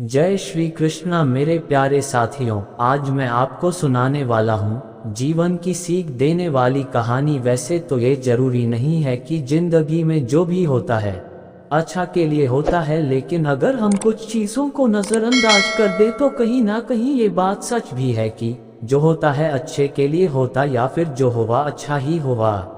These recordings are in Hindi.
जय श्री कृष्णा मेरे प्यारे साथियों, आज मैं आपको सुनाने वाला हूँ जीवन की सीख देने वाली कहानी। वैसे तो ये जरूरी नहीं है कि जिंदगी में जो भी होता है अच्छा के लिए होता है, लेकिन अगर हम कुछ चीज़ों को नज़रअंदाज कर दे तो कहीं ना कहीं ये बात सच भी है कि जो होता है अच्छे के लिए होता, या फिर जो हुआ अच्छा ही हुआ।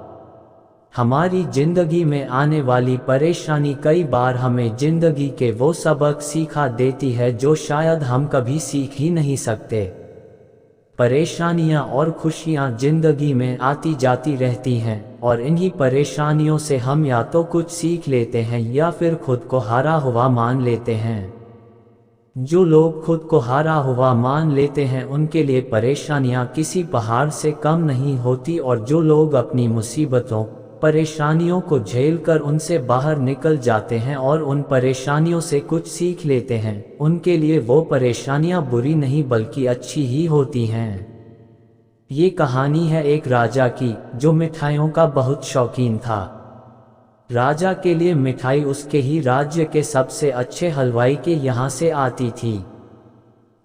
हमारी जिंदगी में आने वाली परेशानी कई बार हमें जिंदगी के वो सबक सिखा देती है जो शायद हम कभी सीख ही नहीं सकते। परेशानियां और खुशियां जिंदगी में आती जाती रहती हैं, और इन्हीं परेशानियों से हम या तो कुछ सीख लेते हैं या फिर खुद को हारा हुआ मान लेते हैं। जो लोग खुद को हारा हुआ मान लेते हैं उनके लिए परेशानियां किसी पहाड़ से कम नहीं होती, और जो लोग अपनी मुसीबतों परेशानियों को झेलकर उनसे बाहर निकल जाते हैं और उन परेशानियों से कुछ सीख लेते हैं, उनके लिए वो परेशानियां बुरी नहीं बल्कि अच्छी ही होती हैं। ये कहानी है एक राजा की जो मिठाइयों का बहुत शौकीन था। राजा के लिए मिठाई उसके ही राज्य के सबसे अच्छे हलवाई के यहाँ से आती थी।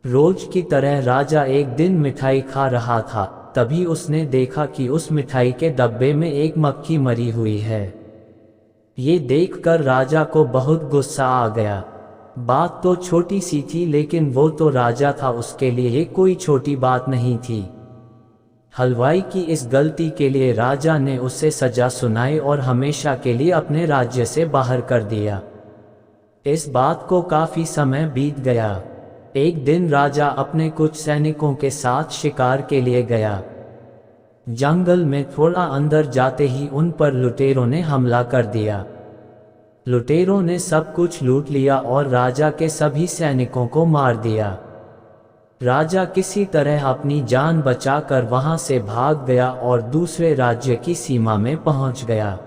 रोज की तरह राजा एक दिन मिठाई खा रहा था, तभी उसने देखा कि उस मिठाई के डब्बे में एक मक्खी मरी हुई है। ये देखकर राजा को बहुत गुस्सा आ गया। बात तो छोटी सी थी, लेकिन वो तो राजा था, उसके लिए ये कोई छोटी बात नहीं थी। हलवाई की इस गलती के लिए राजा ने उसे सजा सुनाई और हमेशा के लिए अपने राज्य से बाहर कर दिया। इस बात को काफी समय बीत गया। एक दिन राजा अपने कुछ सैनिकों के साथ शिकार के लिए गया। जंगल में थोड़ा अंदर जाते ही उन पर लुटेरों ने हमला कर दिया। लुटेरों ने सब कुछ लूट लिया और राजा के सभी सैनिकों को मार दिया। राजा किसी तरह अपनी जान बचाकर वहां से भाग गया और दूसरे राज्य की सीमा में पहुंच गया।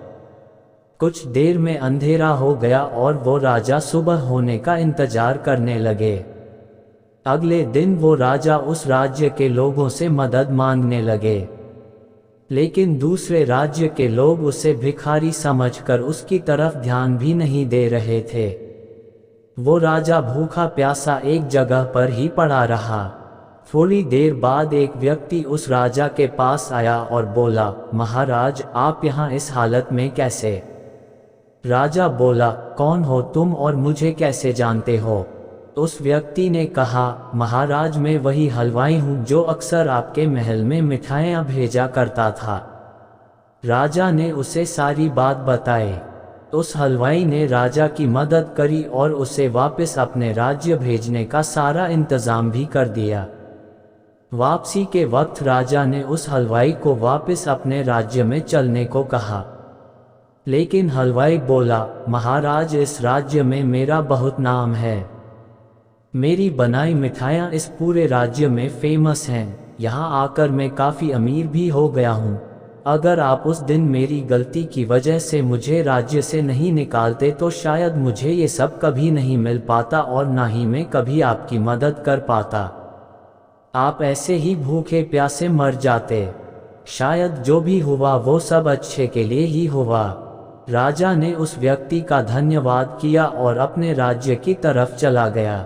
कुछ देर में अंधेरा हो गया और वो राजा सुबह होने का इंतजार करने लगे। अगले दिन वो राजा उस राज्य के लोगों से मदद मांगने लगे, लेकिन दूसरे राज्य के लोग उसे भिखारी समझकर उसकी तरफ ध्यान भी नहीं दे रहे थे। वो राजा भूखा प्यासा एक जगह पर ही पड़ा रहा। थोड़ी देर बाद एक व्यक्ति उस राजा के पास आया और बोला, महाराज आप यहाँ इस हालत में कैसे? राजा बोला, कौन हो तुम और मुझे कैसे जानते हो? उस व्यक्ति ने कहा, महाराज मैं वही हलवाई हूँ जो अक्सर आपके महल में मिठाइयाँ भेजा करता था। राजा ने उसे सारी बात बताई। उस हलवाई ने राजा की मदद करी और उसे वापस अपने राज्य भेजने का सारा इंतजाम भी कर दिया। वापसी के वक्त राजा ने उस हलवाई को वापस अपने राज्य में चलने को कहा, लेकिन हलवाई बोला, महाराज इस राज्य में मेरा बहुत नाम है। मेरी बनाई मिठाइयाँ इस पूरे राज्य में फेमस हैं। यहाँ आकर मैं काफ़ी अमीर भी हो गया हूँ। अगर आप उस दिन मेरी गलती की वजह से मुझे राज्य से नहीं निकालते तो शायद मुझे ये सब कभी नहीं मिल पाता और ना ही मैं कभी आपकी मदद कर पाता। आप ऐसे ही भूखे प्यासे मर जाते। शायद जो भी हुआ वो सब अच्छे के लिए ही हुआ। राजा ने उस व्यक्ति का धन्यवाद किया और अपने राज्य की तरफ चला गया।